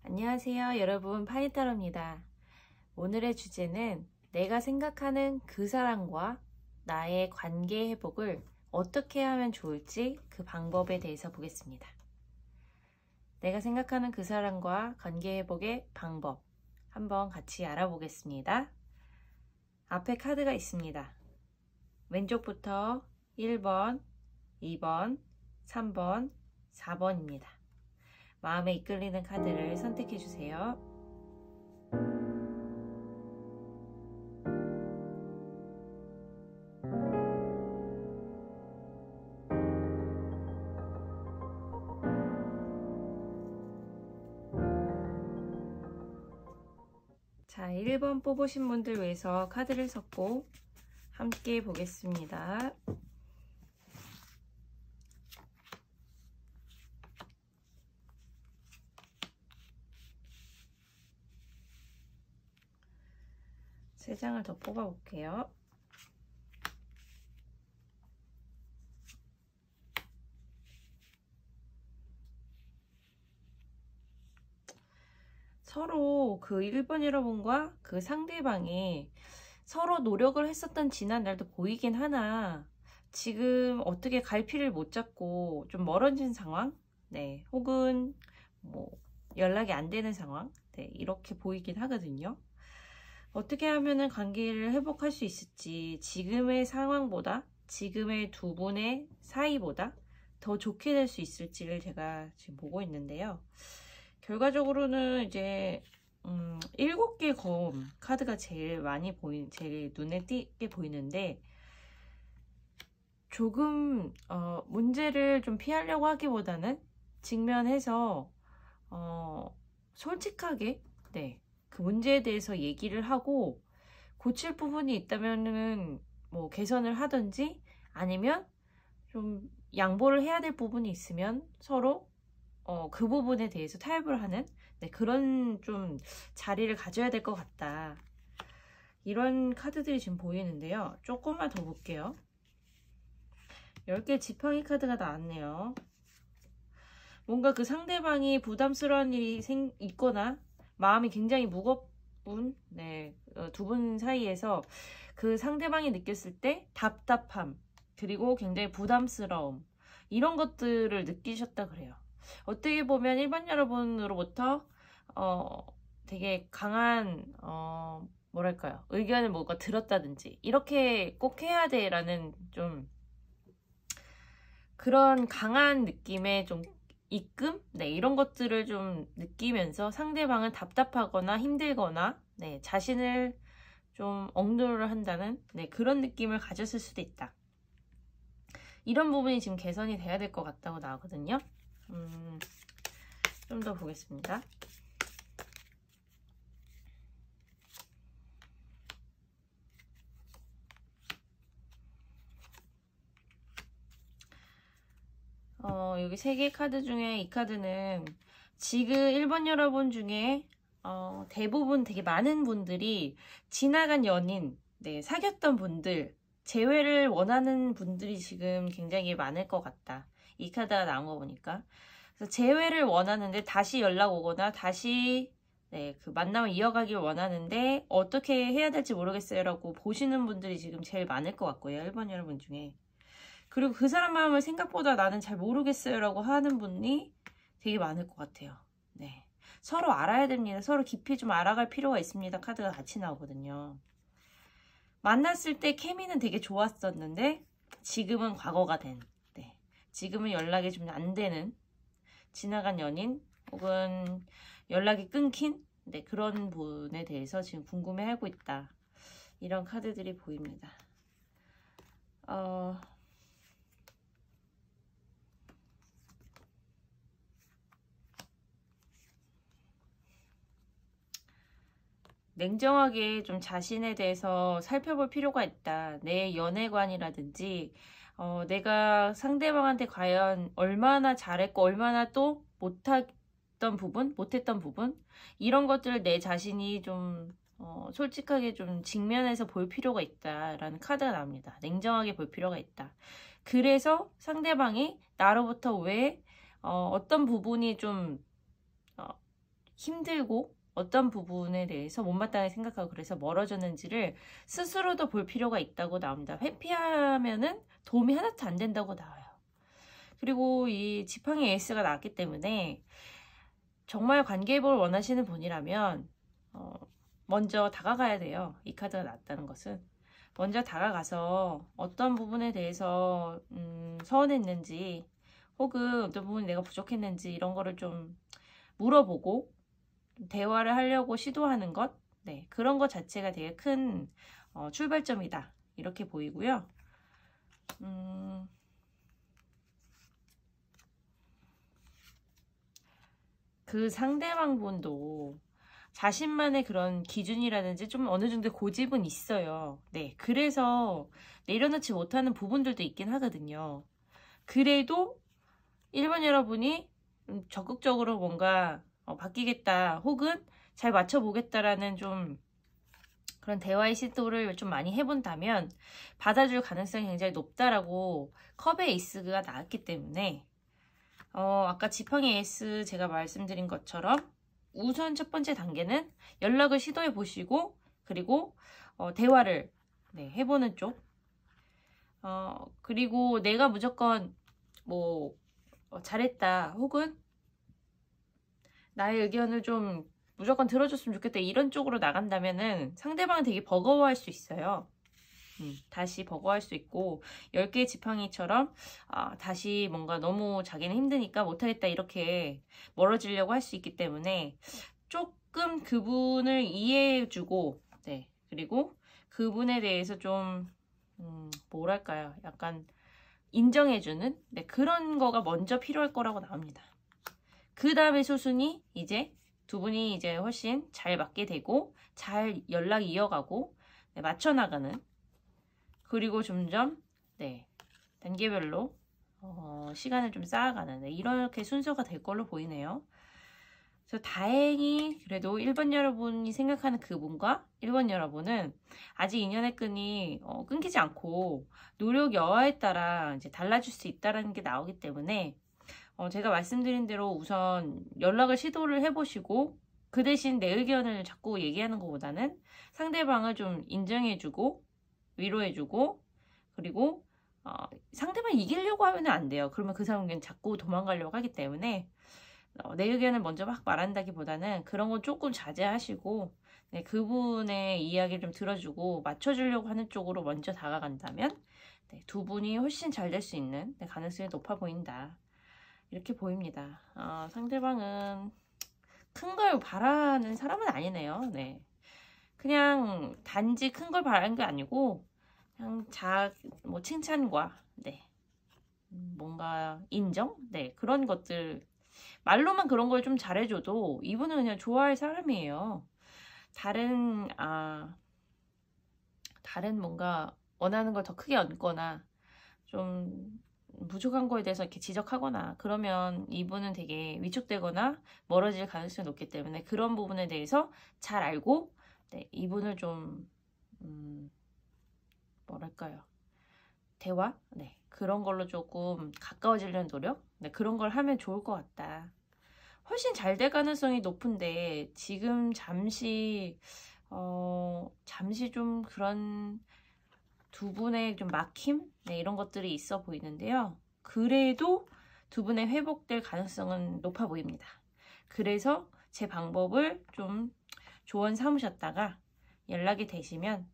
안녕하세요 여러분, 파니타로입니다. 오늘의 주제는 내가 생각하는 그 사람과 나의 관계 회복을 어떻게 하면 좋을지 그 방법에 대해서 보겠습니다. 내가 생각하는 그 사람과 관계 회복의 방법 한번 같이 알아보겠습니다. 앞에 카드가 있습니다. 왼쪽부터 1번, 2번, 3번, 4번입니다. 마음에 이끌리는 카드를 선택해 주세요. 자, 1번 뽑으신 분들 위해서 카드를 섞고 함께 보겠습니다. 세 장을 더 뽑아볼게요. 서로 그 1번 여러분과 그 상대방이 서로 노력을 했었던 지난 날도 보이긴 하나 지금 어떻게 갈피를 못 잡고 좀 멀어진 상황? 네, 혹은 뭐 연락이 안 되는 상황? 네, 이렇게 보이긴 하거든요. 어떻게 하면은 관계를 회복할 수 있을지 지금의 상황보다 지금의 두 분의 사이보다 더 좋게 될 수 있을지를 제가 지금 보고 있는데요. 결과적으로는 이제 7개 검 카드가 제일 많이 제일 눈에 띄게 보이는데 조금 문제를 좀 피하려고 하기보다는 직면해서 솔직하게 그 문제에 대해서 얘기를 하고 고칠 부분이 있다면은 뭐 개선을 하든지 아니면 좀 양보를 해야 될 부분이 있으면 서로 그 부분에 대해서 타협을 하는 그런 좀 자리를 가져야 될 것 같다. 이런 카드들이 지금 보이는데요. 조금만 더 볼게요. 10개 지팡이 카드가 나왔네요. 뭔가 그 상대방이 부담스러운 일이 있거나 마음이 굉장히 무겁은 두 분 사이에서 그 상대방이 느꼈을 때 답답함 그리고 굉장히 부담스러움 이런 것들을 느끼셨다 그래요. 어떻게 보면 1번 여러분으로부터 되게 강한 뭐랄까요, 의견을 뭔가 들었다든지 이렇게 꼭 해야 돼 라는 좀 그런 강한 느낌의 좀 입금? 이런 것들을 좀 느끼면서 상대방은 답답하거나 힘들거나 자신을 좀 억누르려 한다는 그런 느낌을 가졌을 수도 있다. 이런 부분이 지금 개선이 돼야 될 것 같다고 나오거든요. 좀 더 보겠습니다. 여기 3개 카드 중에 이 카드는 지금 1번 여러분 중에 대부분 되게 많은 분들이 지나간 연인, 사귀었던 분들, 재회를 원하는 분들이 지금 굉장히 많을 것 같다. 이 카드가 나온 거 보니까. 그래서 재회를 원하는데 다시 연락 오거나 다시 그 만남을 이어가길 원하는데 어떻게 해야 될지 모르겠어요 라고 보시는 분들이 지금 제일 많을 것 같고요. 1번 여러분 중에. 그리고 그 사람 마음을 생각보다 나는 잘 모르겠어요 라고 하는 분이 되게 많을 것 같아요. 서로 알아야 됩니다. 서로 깊이 좀 알아갈 필요가 있습니다. 카드가 같이 나오거든요. 만났을 때 케미는 되게 좋았었는데 지금은 과거가 된, 지금은 연락이 좀 안 되는 지나간 연인 혹은 연락이 끊긴 그런 분에 대해서 지금 궁금해하고 있다. 이런 카드들이 보입니다. 냉정하게 좀 자신에 대해서 살펴볼 필요가 있다. 내 연애관이라든지 내가 상대방한테 과연 얼마나 잘했고 얼마나 또 못했던 부분 이런 것들을 내 자신이 좀 솔직하게 좀 직면해서 볼 필요가 있다라는 카드가 나옵니다. 냉정하게 볼 필요가 있다. 그래서 상대방이 나로부터 왜 어떤 부분이 좀 힘들고 어떤 부분에 대해서 못마땅하게 생각하고 그래서 멀어졌는지를 스스로도 볼 필요가 있다고 나옵니다. 회피하면은 도움이 하나도 안 된다고 나와요. 그리고 이 지팡이 에이스가 나왔기 때문에 정말 관계회복을 원하시는 분이라면 먼저 다가가야 돼요. 이 카드가 나왔다는 것은 먼저 다가가서 어떤 부분에 대해서 서운했는지 혹은 어떤 부분이 내가 부족했는지 이런 거를 좀 물어보고 대화를 하려고 시도하는 것, 네, 그런 것 자체가 되게 큰 출발점이다 이렇게 보이고요. 그 상대방 분도 자신만의 그런 기준이라든지 좀 어느 정도 고집은 있어요. 네, 그래서 내려놓지 못하는 부분들도 있긴 하거든요. 그래도 1번 여러분이 적극적으로 뭔가 바뀌겠다 혹은 잘 맞춰보겠다라는 좀 그런 대화의 시도를 좀 많이 해본다면 받아줄 가능성이 굉장히 높다라고 컵의 에이스가 나왔기 때문에 아까 지팡이 에이스 제가 말씀드린 것처럼 우선 첫 번째 단계는 연락을 시도해 보시고 그리고 대화를 해보는 쪽 그리고 내가 무조건 뭐 잘했다 혹은 나의 의견을 좀 무조건 들어줬으면 좋겠다 이런 쪽으로 나간다면은 상대방은 되게 버거워할 수 있어요. 다시 버거워할 수 있고 10개의 지팡이처럼 다시 뭔가 너무 자기는 힘드니까 못하겠다 이렇게 멀어지려고 할 수 있기 때문에 조금 그분을 이해해주고 그리고 그분에 대해서 좀 뭐랄까요 약간 인정해주는 그런 거가 먼저 필요할 거라고 나옵니다. 그 다음에 수순이 이제 두 분이 이제 훨씬 잘 맞게 되고 잘 연락 이어가고 맞춰나가는 그리고 점점 단계별로 시간을 좀 쌓아가는 이렇게 순서가 될 걸로 보이네요. 그래서 다행히 그래도 1번 여러분이 생각하는 그분과 1번 여러분은 아직 인연의 끈이 끊기지 않고 노력 여하에 따라 이제 달라질 수 있다는 게 나오기 때문에 제가 말씀드린 대로 우선 연락을 시도를 해보시고 그 대신 내 의견을 자꾸 얘기하는 것보다는 상대방을 좀 인정해주고 위로해주고 그리고 상대방 이기려고 하면 안 돼요. 그러면 그 사람은 자꾸 도망가려고 하기 때문에 내 의견을 먼저 막 말한다기보다는 그런 건 조금 자제하시고 그분의 이야기를 좀 들어주고 맞춰주려고 하는 쪽으로 먼저 다가간다면 두 분이 훨씬 잘 될 수 있는 가능성이 높아 보인다. 이렇게 보입니다. 상대방은 큰 걸 바라는 사람은 아니네요. 그냥 단지 큰 걸 바라는 게 아니고 그냥 뭐 칭찬과 뭔가 인정? 그런 것들 말로만 그런 걸 좀 잘해줘도 이분은 그냥 좋아할 사람이에요. 다른 뭔가 원하는 걸 더 크게 얹거나 좀 부족한 거에 대해서 이렇게 지적하거나 그러면 이분은 되게 위축되거나 멀어질 가능성이 높기 때문에 그런 부분에 대해서 잘 알고 이분을 좀 뭐랄까요 대화? 그런 걸로 조금 가까워지려는 노력? 그런 걸 하면 좋을 것 같다. 훨씬 잘 될 가능성이 높은데 지금 잠시 좀 그런 두 분의 좀 막힘? 이런 것들이 있어 보이는데요. 그래도 두 분의 회복될 가능성은 높아 보입니다. 그래서 제 방법을 좀 조언 삼으셨다가 연락이 되시면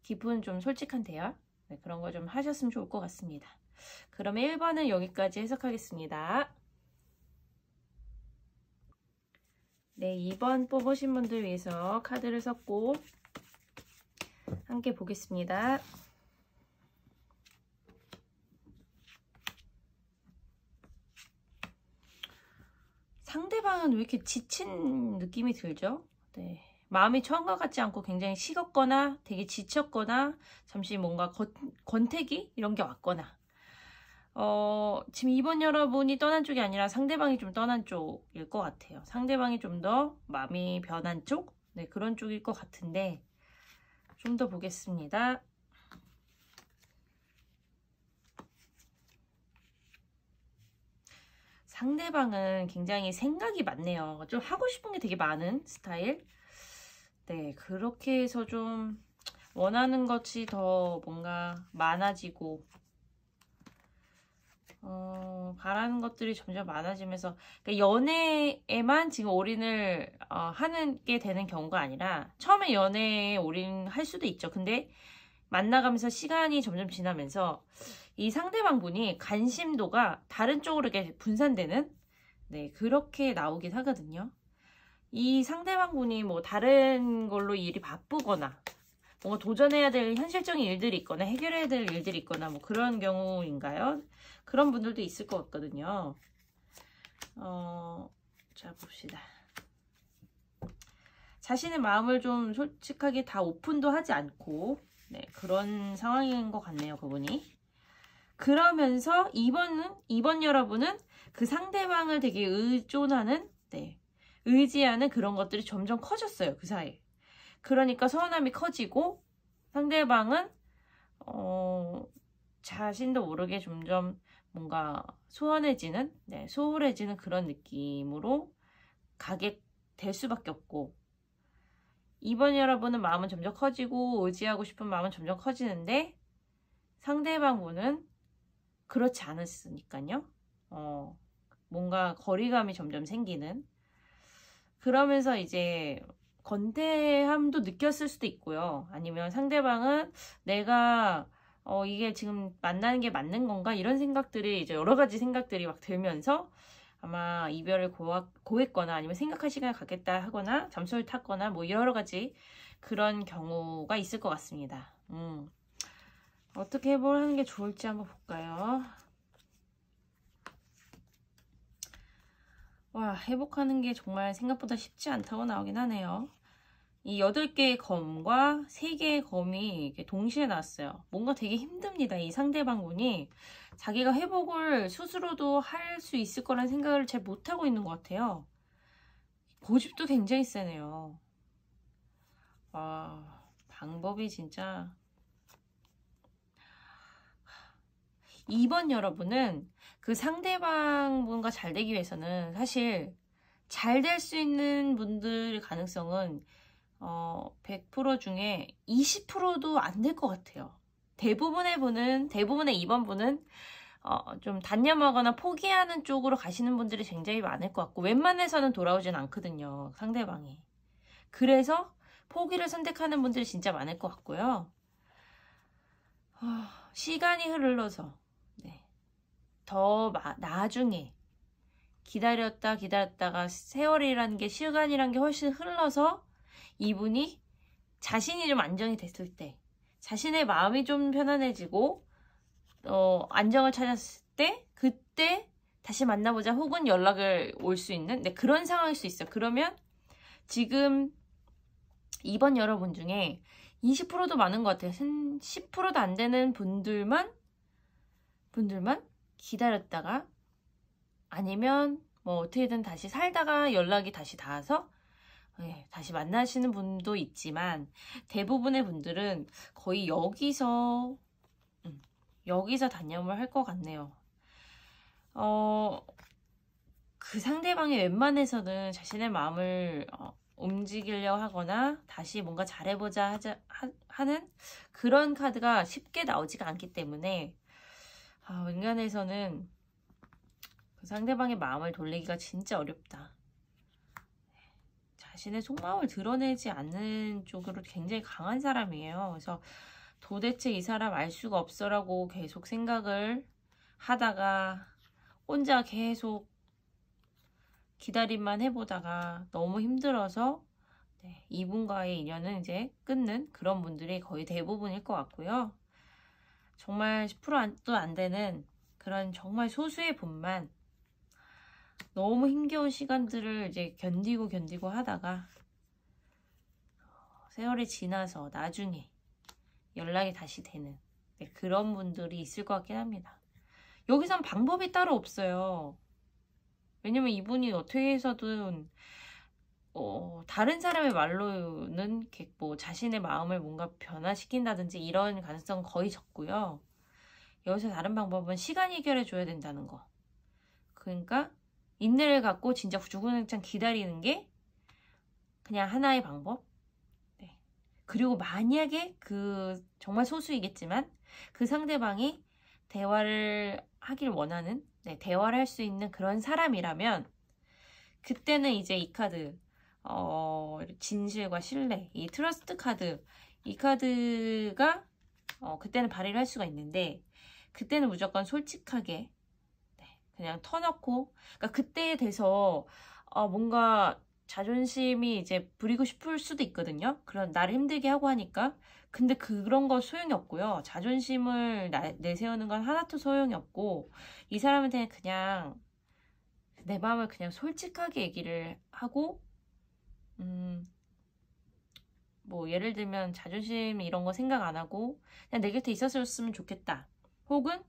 기분 좀 솔직한 대화 그런 거 좀 하셨으면 좋을 것 같습니다. 그러면 1번은 여기까지 해석하겠습니다. 2번 뽑으신 분들 위해서 카드를 섞고 함께 보겠습니다. 상대방은 왜 이렇게 지친 느낌이 들죠? 마음이 처음과 같지 않고 굉장히 식었거나 되게 지쳤거나 잠시 뭔가 권태기 이런 게 왔거나 지금 2번 여러분이 떠난 쪽이 아니라 상대방이 좀 떠난 쪽일 것 같아요. 상대방이 좀 더 마음이 변한 쪽? 그런 쪽일 것 같은데 좀 더 보겠습니다. 상대방은 굉장히 생각이 많네요. 좀 하고 싶은 게 되게 많은 스타일. 네, 그렇게 해서 좀 원하는 것이 더 뭔가 많아지고 바라는 것들이 점점 많아지면서 그러니까 연애에만 지금 올인을 하는 게 되는 경우가 아니라 처음에 연애에 올인할 수도 있죠. 근데 만나가면서 시간이 점점 지나면서 이 상대방 분이 관심도가 다른 쪽으로 이렇게 분산되는 네, 그렇게 나오긴 하거든요. 이 상대방 분이 뭐 다른 걸로 일이 바쁘거나 뭔가 도전해야 될 현실적인 일들이 있거나 해결해야 될 일들이 있거나 뭐 그런 경우인가요? 그런 분들도 있을 것 같거든요. 자 봅시다. 자신의 마음을 좀 솔직하게 다 오픈도 하지 않고 네, 그런 상황인 것 같네요. 그분이. 그러면서 이번 여러분은 그 상대방을 되게 의존하는 네, 의지하는 그런 것들이 점점 커졌어요. 그 사이에. 그러니까 서운함이 커지고 상대방은 자신도 모르게 점점 뭔가 소원해지는 네, 소홀해지는 그런 느낌으로 가게 될 수밖에 없고 이번 여러분은 마음은 점점 커지고 의지하고 싶은 마음은 점점 커지는데 상대방 분은 그렇지 않았으니까요. 뭔가 거리감이 점점 생기는 그러면서 이제 건태함도 느꼈을 수도 있고요. 아니면 상대방은 내가 이게 지금 만나는 게 맞는 건가? 이런 생각들이 이제 여러 가지 생각들이 막 들면서 아마 이별을 고했거나 아니면 생각할 시간을 갖겠다 하거나 잠수를 탔거나 뭐 여러 가지 그런 경우가 있을 것 같습니다. 어떻게 하는 게 좋을지 한번 볼까요? 와, 회복하는 게 정말 생각보다 쉽지 않다고 나오긴 하네요. 이 8개의 검과 3개의 검이 동시에 나왔어요. 뭔가 되게 힘듭니다. 이 상대방 분이 자기가 회복을 스스로도 할 수 있을 거란 생각을 잘 못하고 있는 것 같아요. 고집도 굉장히 세네요. 와, 방법이 진짜... 이번 여러분은 그 상대방 분과 잘 되기 위해서는 사실 잘 될 수 있는 분들의 가능성은 100% 중에 20%도 안 될 것 같아요. 대부분의 2번 분은 좀 단념하거나 포기하는 쪽으로 가시는 분들이 굉장히 많을 것 같고 웬만해서는 돌아오진 않거든요. 상대방이. 그래서 포기를 선택하는 분들이 진짜 많을 것 같고요. 시간이 흘러서 더 나중에 기다렸다가 세월이라는 게 시간이라는 게 훨씬 흘러서 이분이 자신이 좀 안정이 됐을 때 자신의 마음이 좀 편안해지고 안정을 찾았을 때 그때 다시 만나보자 혹은 연락을 올 수 있는 그런 상황일 수 있어요. 그러면 지금 이번 여러분 중에 20%도 많은 것 같아요. 10%도 안 되는 분들만 기다렸다가 아니면 뭐 어떻게든 다시 살다가 연락이 다시 닿아서 다시 만나시는 분도 있지만 대부분의 분들은 거의 여기서 단념을 할 것 같네요. 그 상대방이 웬만해서는 자신의 마음을 움직이려 하거나 다시 뭔가 잘해보자 하는 그런 카드가 쉽게 나오지가 않기 때문에 인간에서는 그 상대방의 마음을 돌리기가 진짜 어렵다. 자신의 속마음을 드러내지 않는 쪽으로 굉장히 강한 사람이에요. 그래서 도대체 이 사람 알 수가 없어라고 계속 생각을 하다가 혼자 계속 기다림만 해보다가 너무 힘들어서 이분과의 인연은 이제 끊는 그런 분들이 거의 대부분일 것 같고요. 정말 10%도 안 되는 그런 정말 소수의 분만 너무 힘겨운 시간들을 이제 견디고 하다가 세월이 지나서 나중에 연락이 다시 되는 그런 분들이 있을 것 같긴 합니다. 여기선 방법이 따로 없어요. 왜냐면 이분이 어떻게 해서든 다른 사람의 말로는 뭐 자신의 마음을 뭔가 변화시킨다든지 이런 가능성은 거의 적고요. 여기서 다른 방법은 시간이 해결해 줘야 된다는 거. 그러니까 인내를 갖고 진짜 주구장창 기다리는 게 그냥 하나의 방법. 네. 그리고 만약에 정말 소수이겠지만 그 상대방이 대화를 하길 원하는, 네, 대화를 할 수 있는 그런 사람이라면 그때는 이제 이 카드, 진실과 신뢰, 이 트러스트 카드, 이 카드가 그때는 발휘를 할 수가 있는데, 그때는 무조건 솔직하게, 네, 그냥 터놓고, 그러니까 그때에 대해서 뭔가 자존심이 이제 부리고 싶을 수도 있거든요. 그런 나를 힘들게 하고 하니까. 근데 그런 거 소용이 없고요. 자존심을 내세우는 건 하나도 소용이 없고, 이 사람한테는 그냥 내 마음을 그냥 솔직하게 얘기를 하고, 뭐 예를 들면 자존심 이런 거 생각 안 하고 그냥 내 곁에 있었으면 좋겠다. 혹은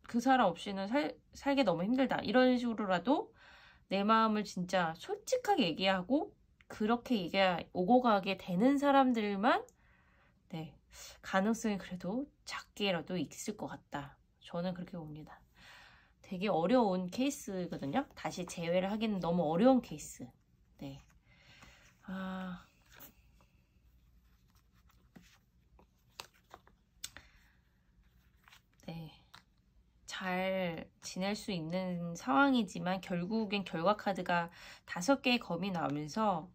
그 사람 없이는 살기 너무 힘들다. 이런 식으로라도 내 마음을 진짜 솔직하게 얘기하고 그렇게 얘기가 오고 가게 되는 사람들만, 네, 가능성이 그래도 작게라도 있을 것 같다. 저는 그렇게 봅니다. 되게 어려운 케이스거든요. 다시 재회를 하기는 너무 어려운 케이스. 네. 네. 잘 지낼 수 있는 상황이지만 결국엔 결과 카드가 5개의 검이 나오면서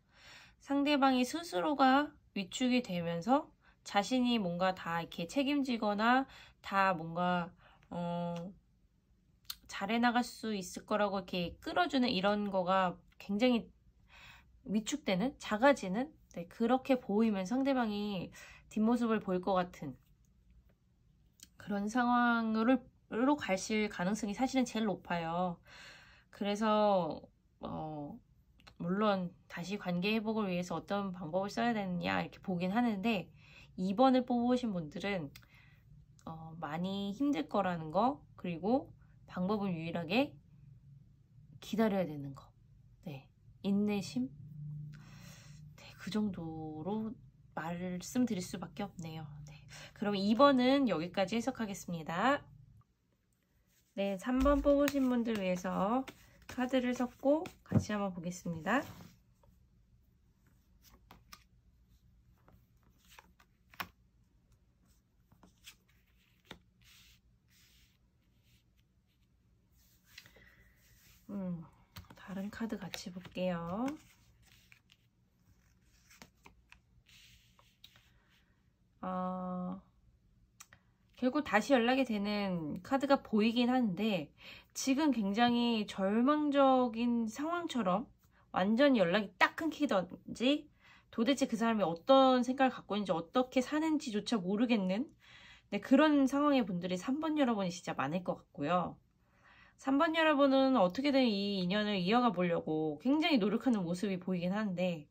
상대방이 스스로가 위축이 되면서 자신이 뭔가 다 이렇게 책임지거나 다 뭔가 잘해 나갈 수 있을 거라고 이렇게 끌어주는 이런 거가 굉장히 위축되는, 작아지는, 네, 그렇게 보이면 상대방이 뒷모습을 보일 것 같은 그런 상황으로 가실 가능성이 사실은 제일 높아요. 그래서 물론 다시 관계 회복을 위해서 어떤 방법을 써야 되느냐 이렇게 보긴 하는데, 2번을 뽑으신 분들은 많이 힘들 거라는 거, 그리고 방법은 유일하게 기다려야 되는 거, 네, 인내심, 네, 그 정도로 말씀드릴 수밖에 없네요. 네, 그럼 2번은 여기까지 해석하겠습니다. 네, 3번 뽑으신 분들 위해서 카드를 섞고 같이 한번 보겠습니다. 다른 카드 같이 볼게요. 결국 다시 연락이 되는 카드가 보이긴 하는데 지금 굉장히 절망적인 상황처럼 완전히 연락이 딱 끊기던지 도대체 그 사람이 어떤 생각을 갖고 있는지 어떻게 사는지조차 모르겠는, 네, 그런 상황의 분들이 3번 여러분이 진짜 많을 것 같고요. 3번 여러분은 어떻게든 이 인연을 이어가 보려고 굉장히 노력하는 모습이 보이긴 하는데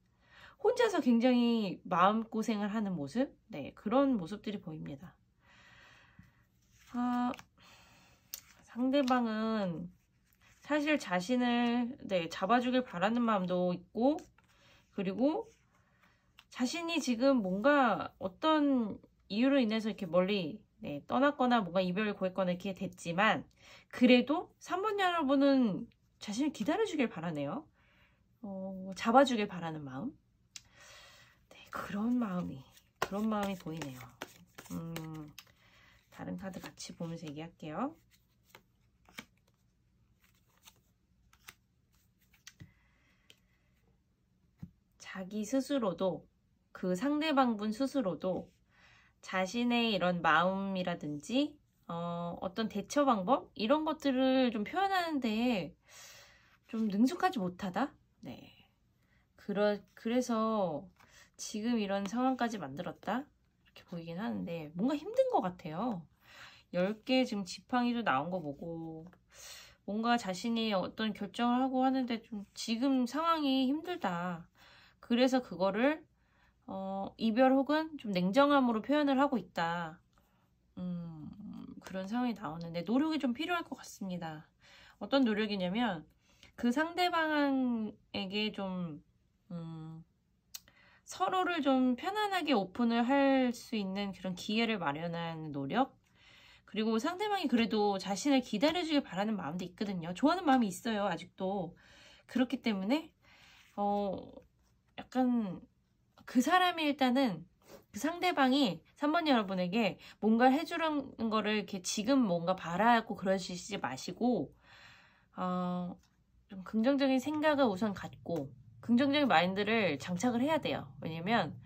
혼자서 굉장히 마음고생을 하는 모습, 네, 그런 모습들이 보입니다. 상대방은 사실 자신을, 네, 잡아주길 바라는 마음도 있고, 그리고 자신이 지금 뭔가 어떤 이유로 인해서 이렇게 멀리, 네, 떠났거나 뭔가 이별을 고했거나 이렇게 됐지만 그래도 3번 여러분은 자신을 기다려주길 바라네요. 잡아주길 바라는 마음, 네, 그런 마음이 보이네요. 다른 카드 같이 보면서 얘기할게요. 자기 스스로도, 그 상대방분 스스로도 자신의 이런 마음이라든지 어떤 대처 방법 이런 것들을 좀 표현하는데 좀 능숙하지 못하다. 네. 그래서 지금 이런 상황까지 만들었다 이렇게 보이긴 하는데 뭔가 힘든 것 같아요. 10개 지금 지팡이도 나온 거 보고 뭔가 자신이 어떤 결정을 하고 하는데 좀 지금 상황이 힘들다. 그래서 그거를 이별 혹은 좀 냉정함으로 표현을 하고 있다. 그런 상황이 나오는데 노력이 좀 필요할 것 같습니다. 어떤 노력이냐면 그 상대방에게 좀 서로를 좀 편안하게 오픈을 할 수 있는 그런 기회를 마련하는 노력, 그리고 상대방이 그래도 자신을 기다려주길 바라는 마음도 있거든요. 좋아하는 마음이 있어요, 아직도. 그렇기 때문에 약간 그 사람이 일단은 그 상대방이 3번 여러분에게 뭔가 해주는 거를 이렇게 지금 뭔가 바라고 그러시지 마시고 좀 긍정적인 생각을 우선 갖고 긍정적인 마인드를 장착을 해야 돼요. 왜냐면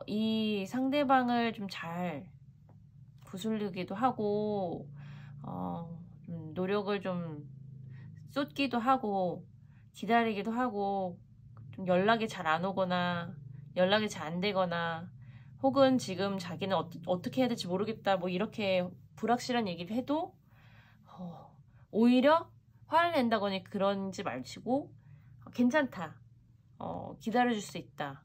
이 상대방을 좀 잘 구슬리기도 하고 좀 노력을 좀 쏟기도 하고 기다리기도 하고 좀 연락이 잘 안 오거나 연락이 잘 안 되거나 혹은 지금 자기는 어떻게 해야 될지 모르겠다 뭐 이렇게 불확실한 얘기를 해도 오히려 화를 낸다거니 그런지 마시고 괜찮다, 기다려줄 수 있다,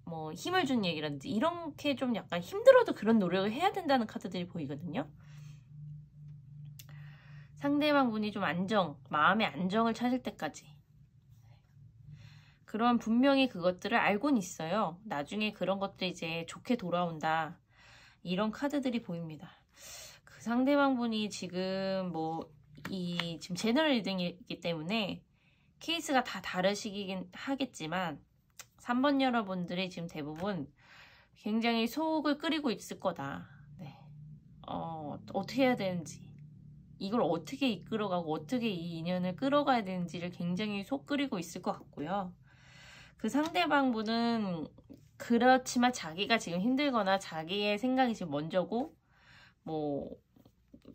뭐 힘을 준 얘기라든지 이렇게 좀 약간 힘들어도 그런 노력을 해야 된다는 카드들이 보이거든요. 상대방 분이 좀 마음의 안정을 찾을 때까지. 그런 분명히 그것들을 알고는 있어요. 나중에 그런 것들이 이제 좋게 돌아온다. 이런 카드들이 보입니다. 그 상대방 분이 지금 지금 제너럴 리딩이기 때문에 케이스가 다 다르시긴 하겠지만 3번 여러분들이 지금 대부분 굉장히 속을 끓이고 있을 거다. 네. 어떻게 해야 되는지, 이걸 어떻게 이끌어가고 어떻게 이 인연을 끌어가야 되는지를 굉장히 속 끓이고 있을 것 같고요. 그 상대방 분은 그렇지만 자기가 지금 힘들거나 자기의 생각이 지금 먼저고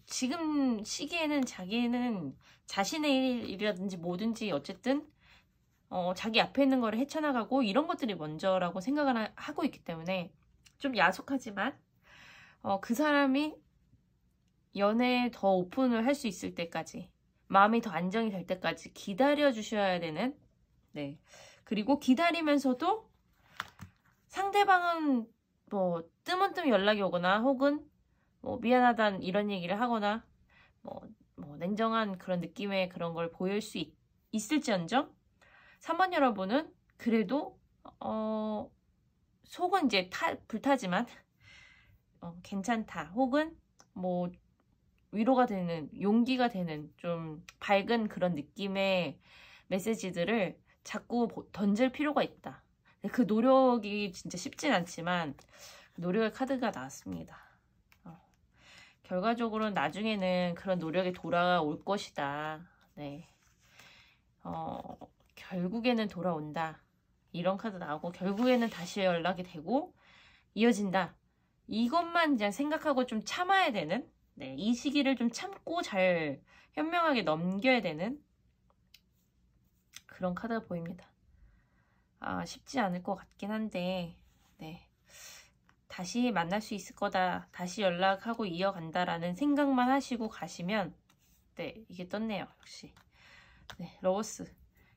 지금 시기에는 자기는 자신의 일이라든지 뭐든지 어쨌든 자기 앞에 있는 거를 헤쳐나가고 이런 것들이 먼저라고 생각을 하고 있기 때문에 좀 야속하지만 그 사람이 연애에 더 오픈을 할 수 있을 때까지 마음이 더 안정이 될 때까지 기다려 주셔야 되는, 네. 그리고 기다리면서도 상대방은 뜨문뜨문 연락이 오거나 혹은 미안하다는 이런 얘기를 하거나 냉정한 그런 느낌의 그런 걸 보일 수 있을지언정 3번 여러분은 그래도 속은 이제 불타지만 괜찮다 혹은 위로가 되는, 용기가 되는 좀 밝은 그런 느낌의 메시지들을 자꾸 던질 필요가 있다. 그 노력이 진짜 쉽진 않지만 노력의 카드가 나왔습니다. 결과적으로는 나중에는 그런 노력이 돌아올 것이다. 네. 결국에는 돌아온다. 이런 카드 나오고 결국에는 다시 연락이 되고 이어진다. 이것만 그냥 생각하고 좀 참아야 되는, 네, 이 시기를 좀 참고 잘 현명하게 넘겨야 되는 그런 카드가 보입니다. 쉽지 않을 것 같긴 한데, 네, 다시 만날 수 있을 거다, 다시 연락하고 이어간다라는 생각만 하시고 가시면, 네, 이게 떴네요. 역시 네, 러버스,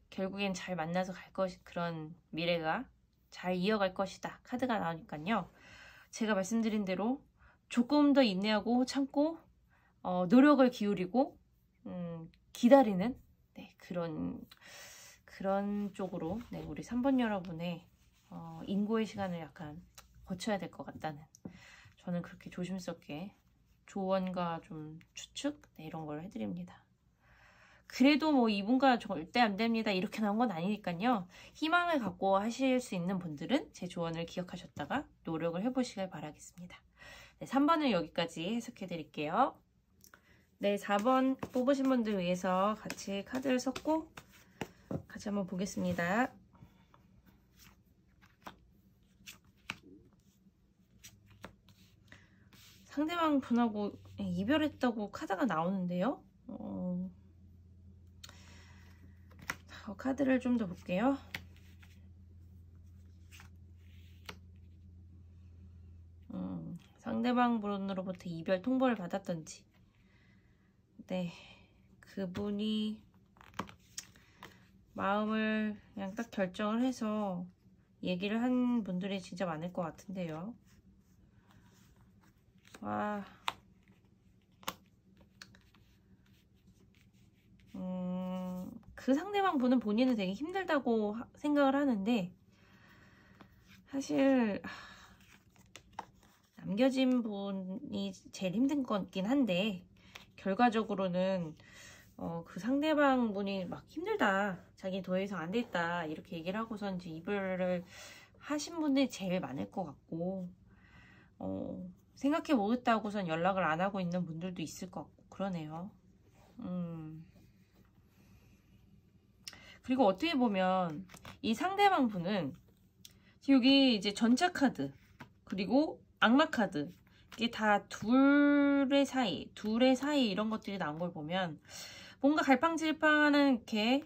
결국엔 잘 만나서 갈 그런 미래가 잘 이어갈 것이다 카드가 나오니까요. 제가 말씀드린 대로 조금 더 인내하고 참고 노력을 기울이고 기다리는, 네, 그런 쪽으로, 네, 우리 3번 여러분의 인고의 시간을 약간 거쳐야 될 것 같다는, 저는 그렇게 조심스럽게 조언과 좀 추측, 네, 이런 걸 해드립니다. 그래도 이분과 절대 안 됩니다 이렇게 나온 건 아니니까요. 희망을 갖고 하실 수 있는 분들은 제 조언을 기억하셨다가 노력을 해보시길 바라겠습니다. 네, 3번을 여기까지 해석해 드릴게요. 네, 4번 뽑으신 분들 위해서 같이 카드를 섞고 같이 한번 보겠습니다. 상대방 분하고 이별했다고 카드가 나오는데요. 카드를 좀 더 볼게요. 상대방 분으로부터 이별 통보를 받았던지, 네, 그분이 마음을 그냥 딱 결정을 해서 얘기를 한 분들이 진짜 많을 것 같은데요. 와, 그 상대방 분은 본인은 되게 힘들다고 생각을 하는데 사실 남겨진 분이 제일 힘든 거긴 한데, 결과적으로는 그 상대방 분이 막 힘들다, 자기 더 이상 안 됐다 이렇게 얘기를 하고선 이제 이별을 하신 분들이 제일 많을 것 같고, 생각해 보겠다고선 연락을 안 하고 있는 분들도 있을 것 같고 그러네요. 그리고 어떻게 보면 이 상대방 분은 여기 이제 전차 카드 그리고 악마 카드, 이게 다 둘의 사이 이런 것들이 나온 걸 보면 뭔가 갈팡질팡하는 이렇게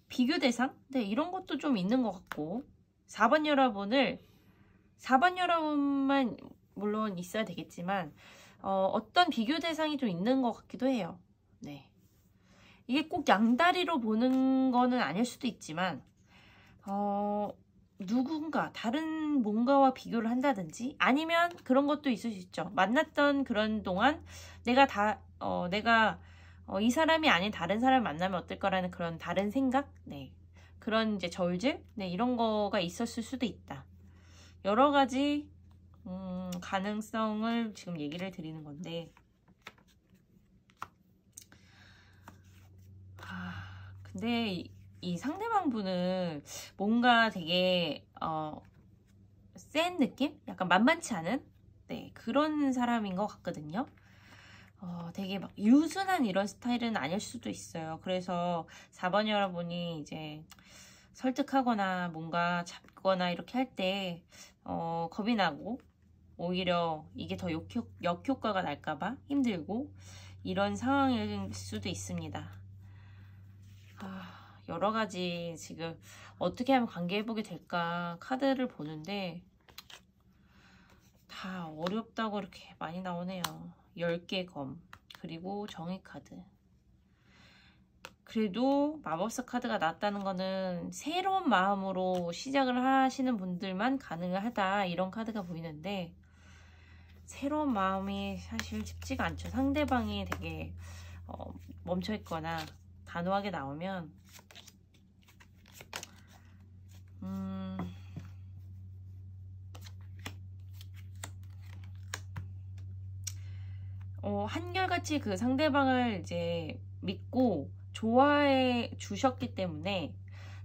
비교 대상? 네, 이런 것도 좀 있는 것 같고, 4번 여러분만 물론 있어야 되겠지만 어떤 비교 대상이 좀 있는 것 같기도 해요. 네. 이게 꼭 양다리로 보는 거는 아닐 수도 있지만 누군가 다른 뭔가와 비교를 한다든지, 아니면 그런 것도 있을 수 있죠. 만났던 그런 동안 내가 이 사람이 아닌 다른 사람을 만나면 어떨 거라는 그런 다른 생각? 네. 그런 이제 저울질? 네, 이런 거가 있었을 수도 있다. 여러 가지 가능성을 지금 얘기를 드리는 건데, 근데 이 상대방 분은 뭔가 되게 센 느낌? 약간 만만치 않은? 네, 그런 사람인 것 같거든요. 되게 막 유순한 이런 스타일은 아닐 수도 있어요. 그래서 4번 여러분이 이제 설득하거나 뭔가 잡거나 이렇게 할 때 겁이 나고, 오히려 이게 더 역효과가 날까봐 힘들고 이런 상황일 수도 있습니다. 여러 가지 지금 어떻게 하면 관계해보게 될까 카드를 보는데 다 어렵다고 이렇게 많이 나오네요. 10개 검, 그리고 정의 카드. 그래도 마법사 카드가 나왔다는 거는 새로운 마음으로 시작을 하시는 분들만 가능하다, 이런 카드가 보이는데, 새로운 마음이 사실 쉽지가 않죠. 상대방이 되게 멈춰있거나 단호하게 나오면 한결같이 그 상대방을 이제 믿고 좋아해 주셨기 때문에,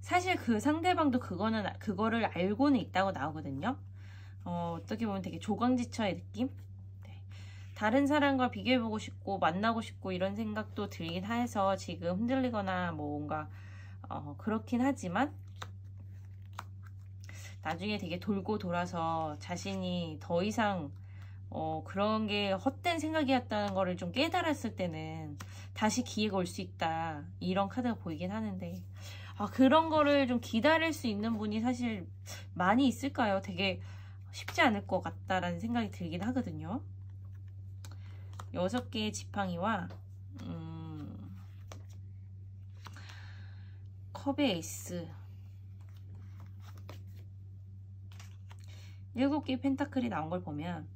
사실 그 상대방도 그거를 알고는 있다고 나오거든요. 어떻게 보면 되게 조강지처의 느낌? 네. 다른 사람과 비교해보고 싶고 만나고 싶고 이런 생각도 들긴 해서 지금 흔들리거나 뭔가 그렇긴 하지만, 나중에 되게 돌고 돌아서 자신이 더 이상 그런 게 헛된 생각이었다는 거를 좀 깨달았을 때는 다시 기회가 올 수 있다, 이런 카드가 보이긴 하는데, 그런 거를 좀 기다릴 수 있는 분이 사실 많이 있을까요? 되게 쉽지 않을 것 같다라는 생각이 들긴 하거든요. 6개의 지팡이와 컵의 에이스, 7개의 펜타클이 나온 걸 보면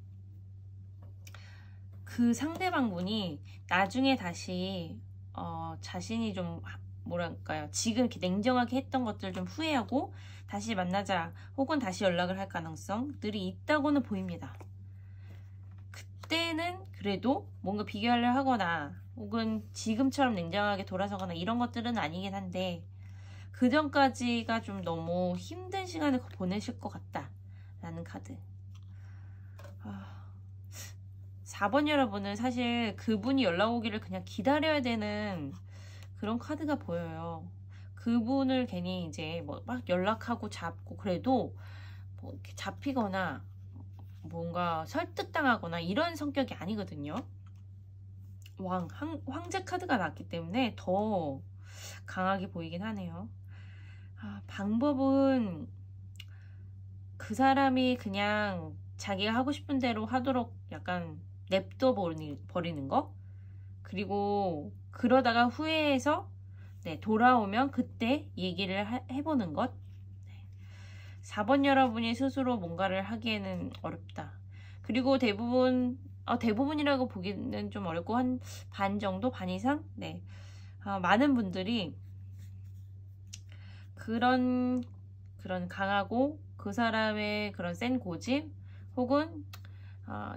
그 상대방 분이 나중에 다시 자신이 좀 뭐랄까요, 지금 이렇게 냉정하게 했던 것들 좀 후회하고 다시 만나자 혹은 다시 연락을 할 가능성들이 있다고는 보입니다. 그때는 그래도 뭔가 비교를 하거나 혹은 지금처럼 냉정하게 돌아서거나 이런 것들은 아니긴 한데, 그 전까지가 좀 너무 힘든 시간을 보내실 것 같다 라는 카드. 4번 여러분은 사실 그분이 연락 오기를 그냥 기다려야 되는 그런 카드가 보여요. 그분을 괜히 이제 뭐 막 연락하고 잡고 그래도 뭐 이렇게 잡히거나 뭔가 설득당하거나 이런 성격이 아니거든요. 황제 카드가 났기 때문에 더 강하게 보이긴 하네요. 방법은 그 사람이 그냥 자기가 하고 싶은 대로 하도록 약간 냅둬 버리는 거, 그리고 그러다가 후회해서 돌아오면 그때 얘기를 해보는 것. 4번 여러분이 스스로 뭔가를 하기에는 어렵다. 그리고 대부분이라고 보기는 좀 어렵고 한 반 정도, 반 이상, 많은 분들이 그런 강하고 그 사람의 그런 센 고집 혹은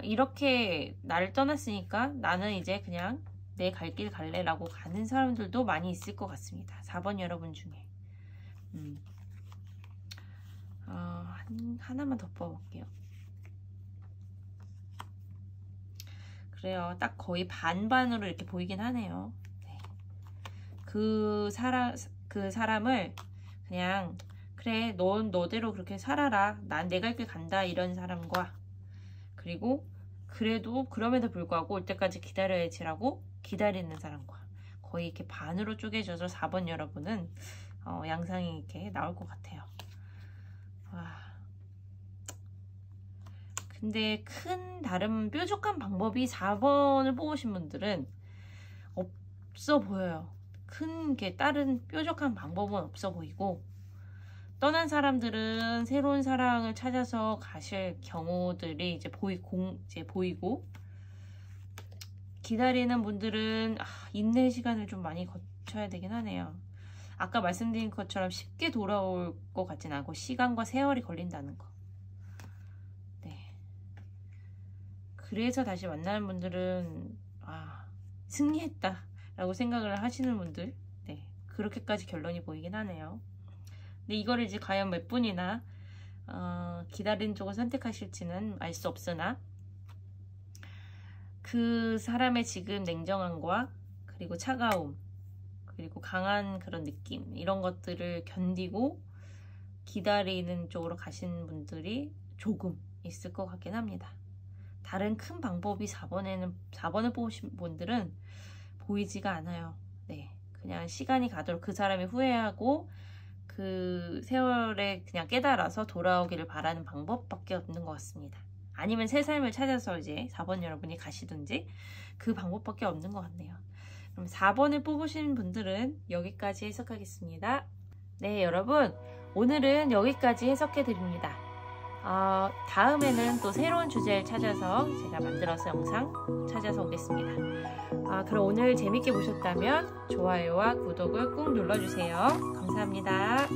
이렇게 나를 떠났으니까 나는 이제 그냥 내 갈 길 갈래라고 가는 사람들도 많이 있을 것 같습니다. 4번 여러분 중에. 하나만 더 뽑아볼게요. 그래요. 딱 거의 반반으로 이렇게 보이긴 하네요. 네. 그 사람을 그냥 그래, 넌 너대로 그렇게 살아라. 난 내 갈 길 간다. 이런 사람과, 그리고 그래도 그럼에도 불구하고 올 때까지 기다려야지라고 기다리는 사람과, 거의 이렇게 반으로 쪼개져서 4번 여러분은 양상이 이렇게 나올 것 같아요. 근데 큰 다른 뾰족한 방법이 4번을 뽑으신 분들은 없어 보여요. 큰 게 다른 뾰족한 방법은 없어 보이고, 떠난 사람들은 새로운 사랑을 찾아서 가실 경우들이 이제 보이고, 기다리는 분들은 인내 시간을 좀 많이 거쳐야 되긴 하네요. 아까 말씀드린 것처럼 쉽게 돌아올 것 같진 않고 시간과 세월이 걸린다는 거. 네. 그래서 다시 만나는 분들은 승리했다 라고 생각을 하시는 분들, 네, 그렇게까지 결론이 보이긴 하네요. 근데 이거를 이제 과연 몇 분이나 기다리는 쪽을 선택하실지는 알 수 없으나, 그 사람의 지금 냉정함과 그리고 차가움 그리고 강한 그런 느낌, 이런 것들을 견디고 기다리는 쪽으로 가시는 분들이 조금 있을 것 같긴 합니다. 다른 큰 방법이 4번을 뽑으신 분들은 보이지가 않아요. 네, 그냥 시간이 가도록 그 사람이 후회하고 그 세월에 그냥 깨달아서 돌아오기를 바라는 방법밖에 없는 것 같습니다. 아니면 새 삶을 찾아서 이제 4번 여러분이 가시든지, 그 방법밖에 없는 것 같네요. 그럼 4번을 뽑으신 분들은 여기까지 해석하겠습니다. 네, 여러분, 오늘은 여기까지 해석해 드립니다. 다음에는 또 새로운 주제를 찾아서 제가 만들어서 영상 찾아서 오겠습니다. 그럼 오늘 재밌게 보셨다면 좋아요와 구독을 꾹 눌러주세요. 감사합니다.